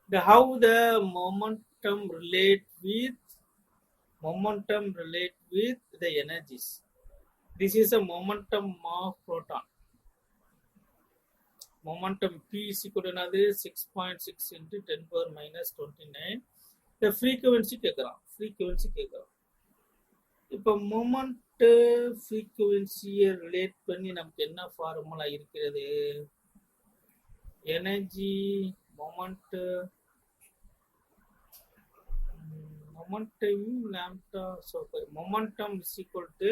how the momentum relate with the energies. This is a momentum of proton. Momentum P is equal to another 6.6 into 10 power minus 29. The frequency கேட்குறான் frequency கேட்குறான். இப்போ moment ஃப்ரீக்குவென்சியை relate பண்ணி நமக்கு என்ன formula இருக்கிறது? Energy moment momentum lambda, so momentum is equal to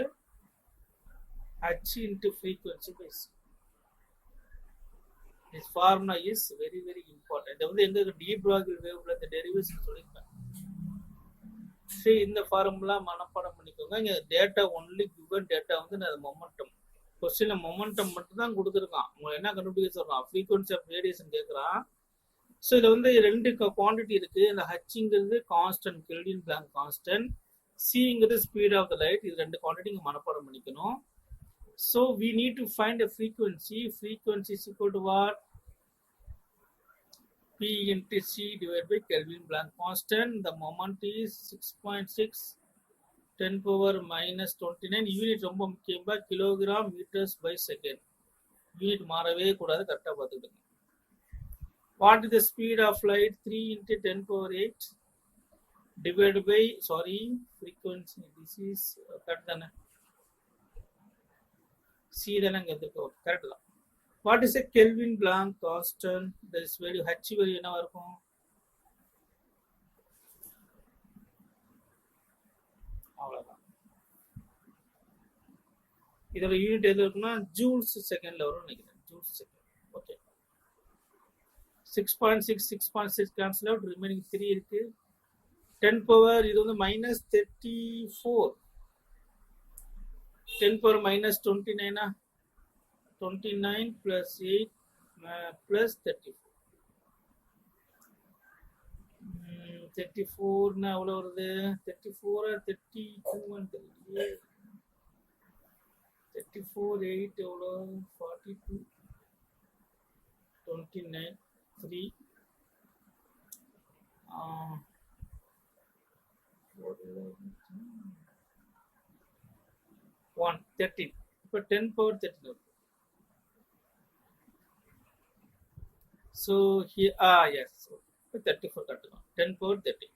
h into frequency by c. This formula is very very important. இது வந்து எங்க டி ப்ராகில் வேவ்ல இந்த டெரிவேஷன் சொல்லிருக்கேன். சரி, இந்த ஃபார்முலா மனப்பாடம் பண்ணிக்கோங்க. இங்க டேட்டா ஒன்லி கிவன் டேட்டா வந்து நான் மொமெண்டம் கொஸ்டின்ல மொமெண்டம் மட்டும் தான் கொடுத்துருக்கான். உங்க என்ன கண்டுபிடிக்க சொல்றான்? ஃப்ரீக்வன்சி ஆஃப் ரேடியேஷன் கேட்குறான். ஸோ இதில் வந்து ரெண்டு குவான்டிட்டி இருக்கு. இந்த ஹச்ங்கிறது கான்ஸ்டன்ட், கெல்வின் பிளாங்க் கான்ஸ்டன்ட். சிங்கிறது ஸ்பீட் ஆஃப் த லைட். இது ரெண்டு குவான்டிட்டி இங்கே மனப்பாடம் பண்ணிக்கணும். So we need to find a frequency. Frequency is equal to what? P into C divided by Kelvin Planck constant. The moment is 6.6 10 power minus 29. Unit ரொம்ப முக்கியமா kilogram metres per second. Unit மாறவே கூடாது, கரெக்டாக பார்த்துக்கிடுங்க. What is the speed of light? 3 into 10 power 8 divided by, sorry, frequency. This is correct தானே? C தானே இங்கே எடுத்துக்கோ, கரெக்ட் தான். What is a Kelvin Planck constant? This value H value என்னவா இருக்கும்? அவ்வளோதான். இதோட யூனிட் எது இருக்குன்னா ஜூல்ஸ் செகண்ட்ல வரும்னு நினைக்கிறேன். Joules second. Okay. 6.6 6.6 cancel out, remaining 3 இருக்கு. 10 பவர் இது வந்து minus 34. 10 power minus 29 29 plus 8 plus 34. 34 எவ்வளோ வருது? 34 32 தெரியல. 34 8 எவ்வளோ? 42 29 3 1 13. இப்போ 10 power 13 வருது. So here, yes, 34 கட்டுக்கலாம். 10 power 13.